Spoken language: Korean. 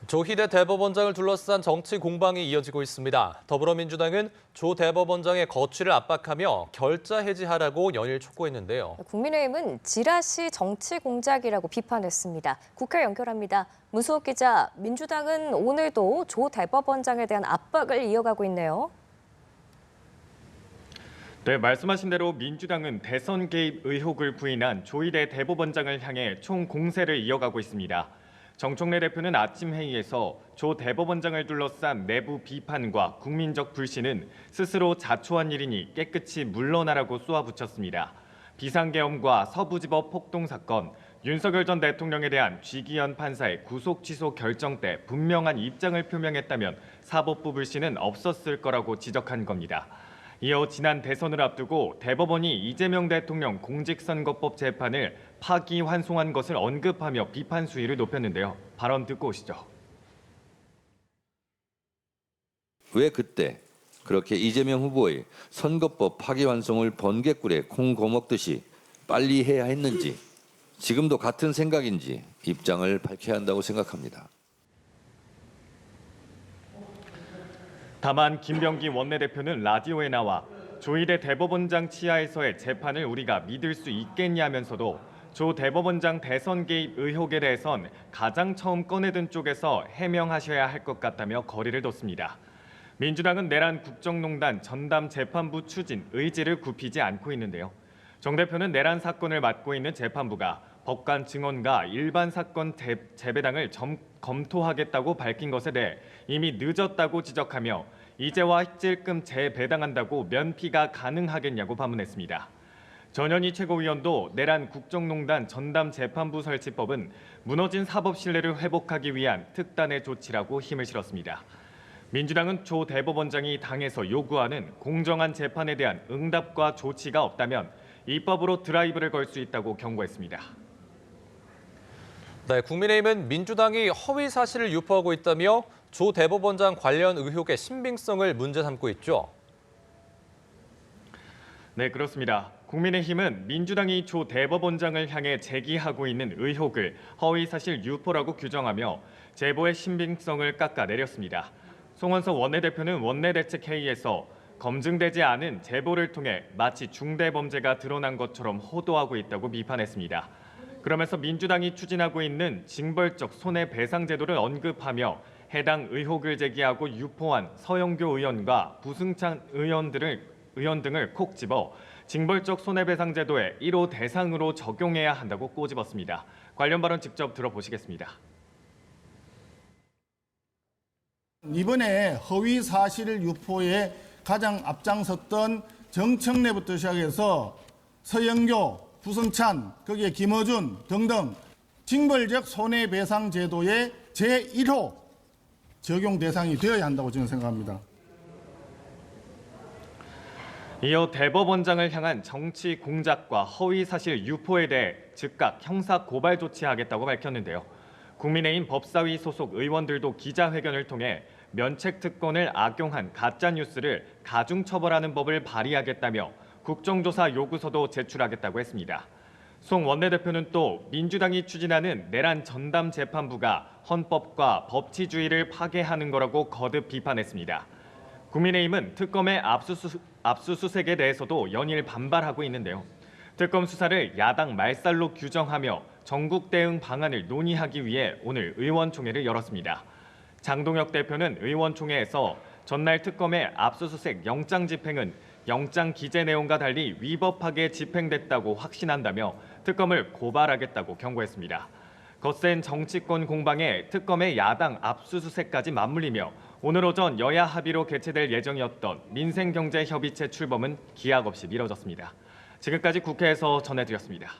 조희대 대법원장을 둘러싼 정치 공방이 이어지고 있습니다. 더불어민주당은 조 대법원장의 거취를 압박하며 결자 해지하라고 연일 촉구했는데요. 국민의힘은 지라시 정치 공작이라고 비판했습니다. 국회 연결합니다. 문수옥 기자, 민주당은 오늘도 조 대법원장에 대한 압박을 이어가고 있네요. 네, 말씀하신 대로 민주당은 대선 개입 의혹을 부인한 조희대 대법원장을 향해 총 공세를 이어가고 있습니다. 정청래 대표는 아침 회의에서 조 대법원장을 둘러싼 내부 비판과 국민적 불신은 스스로 자초한 일이니 깨끗이 물러나라고 쏘아붙였습니다. 비상계엄과 서부지법 폭동 사건, 윤석열 전 대통령에 대한 쥐기현 판사의 구속 취소 결정 때 분명한 입장을 표명했다면 사법부 불신은 없었을 거라고 지적한 겁니다. 이어 지난 대선을 앞두고 대법원이 이재명 대통령 공직선거법 재판을 파기환송한 것을 언급하며 비판 수위를 높였는데요. 발언 듣고 오시죠. 왜 그때 그렇게 이재명 후보의 선거법 파기환송을 번개꿀에 콩 거먹듯이 빨리 해야 했는지, 지금도 같은 생각인지 입장을 밝혀야 한다고 생각합니다. 다만 김병기 원내대표는 라디오에 나와 조희대 대법원장 치하에서의 재판을 우리가 믿을 수 있겠냐면서도 조 대법원장 대선 개입 의혹에 대해선 가장 처음 꺼내든 쪽에서 해명하셔야 할 것 같다며 거리를 뒀습니다. 민주당은 내란 국정농단 전담 재판부 추진 의지를 굽히지 않고 있는데요. 정 대표는 내란 사건을 맡고 있는 재판부가 법관 증언과 일반 사건 재배당을 검토하겠다고 밝힌 것에 대해 이미 늦었다고 지적하며 이제와 찔끔 재배당한다고 면피가 가능하겠냐고 반문했습니다. 전현희 최고위원도 내란 국정농단 전담 재판부 설치법은 무너진 사법 신뢰를 회복하기 위한 특단의 조치라고 힘을 실었습니다. 민주당은 조 대법원장이 당에서 요구하는 공정한 재판에 대한 응답과 조치가 없다면 입법으로 드라이브를 걸 수 있다고 경고했습니다. 네, 국민의힘은 민주당이 허위 사실을 유포하고 있다며 조 대법원장 관련 의혹의 신빙성을 문제 삼고 있죠. 네, 그렇습니다. 국민의힘은 민주당이 조 대법원장을 향해 제기하고 있는 의혹을 허위 사실 유포라고 규정하며 제보의 신빙성을 깎아내렸습니다. 송원석 원내대표는 원내대책회의에서 검증되지 않은 제보를 통해 마치 중대범죄가 드러난 것처럼 호도하고 있다고 비판했습니다. 그러면서 민주당이 추진하고 있는 징벌적 손해배상 제도를 언급하며 해당 의혹을 제기하고 유포한 서영교 의원과 부승찬 의원 등을 콕 집어 징벌적 손해배상 제도의 1호 대상으로 적용해야 한다고 꼬집었습니다. 관련 발언 직접 들어보시겠습니다. 이번에 허위 사실 유포에 가장 앞장섰던 정청래부터 시작해서 서영교, 부승찬, 거기에 김어준 등등 징벌적 손해배상 제도의 제1호 적용 대상이 되어야 한다고 저는 생각합니다. 이어 대법원장을 향한 정치 공작과 허위 사실 유포에 대해 즉각 형사 고발 조치하겠다고 밝혔는데요. 국민의힘 법사위 소속 의원들도 기자회견을 통해 면책 특권을 악용한 가짜 뉴스를 가중 처벌하는 법을 발의하겠다며 국정조사 요구서도 제출하겠다고 했습니다. 송 원내대표는 또 민주당이 추진하는 내란 전담 재판부가 헌법과 법치주의를 파괴하는 거라고 거듭 비판했습니다. 국민의힘은 특검의 압수수색에 대해서도 연일 반발하고 있는데요. 특검 수사를 야당 말살로 규정하며 전국 대응 방안을 논의하기 위해 오늘 의원총회를 열었습니다. 장동혁 대표는 의원총회에서 전날 특검의 압수수색 영장 집행은 영장 기재 내용과 달리 위법하게 집행됐다고 확신한다며 특검을 고발하겠다고 경고했습니다. 거센 정치권 공방에 특검의 야당 압수수색까지 맞물리며 오늘 오전 여야 합의로 개최될 예정이었던 민생경제협의체 출범은 기약 없이 미뤄졌습니다. 지금까지 국회에서 전해드렸습니다.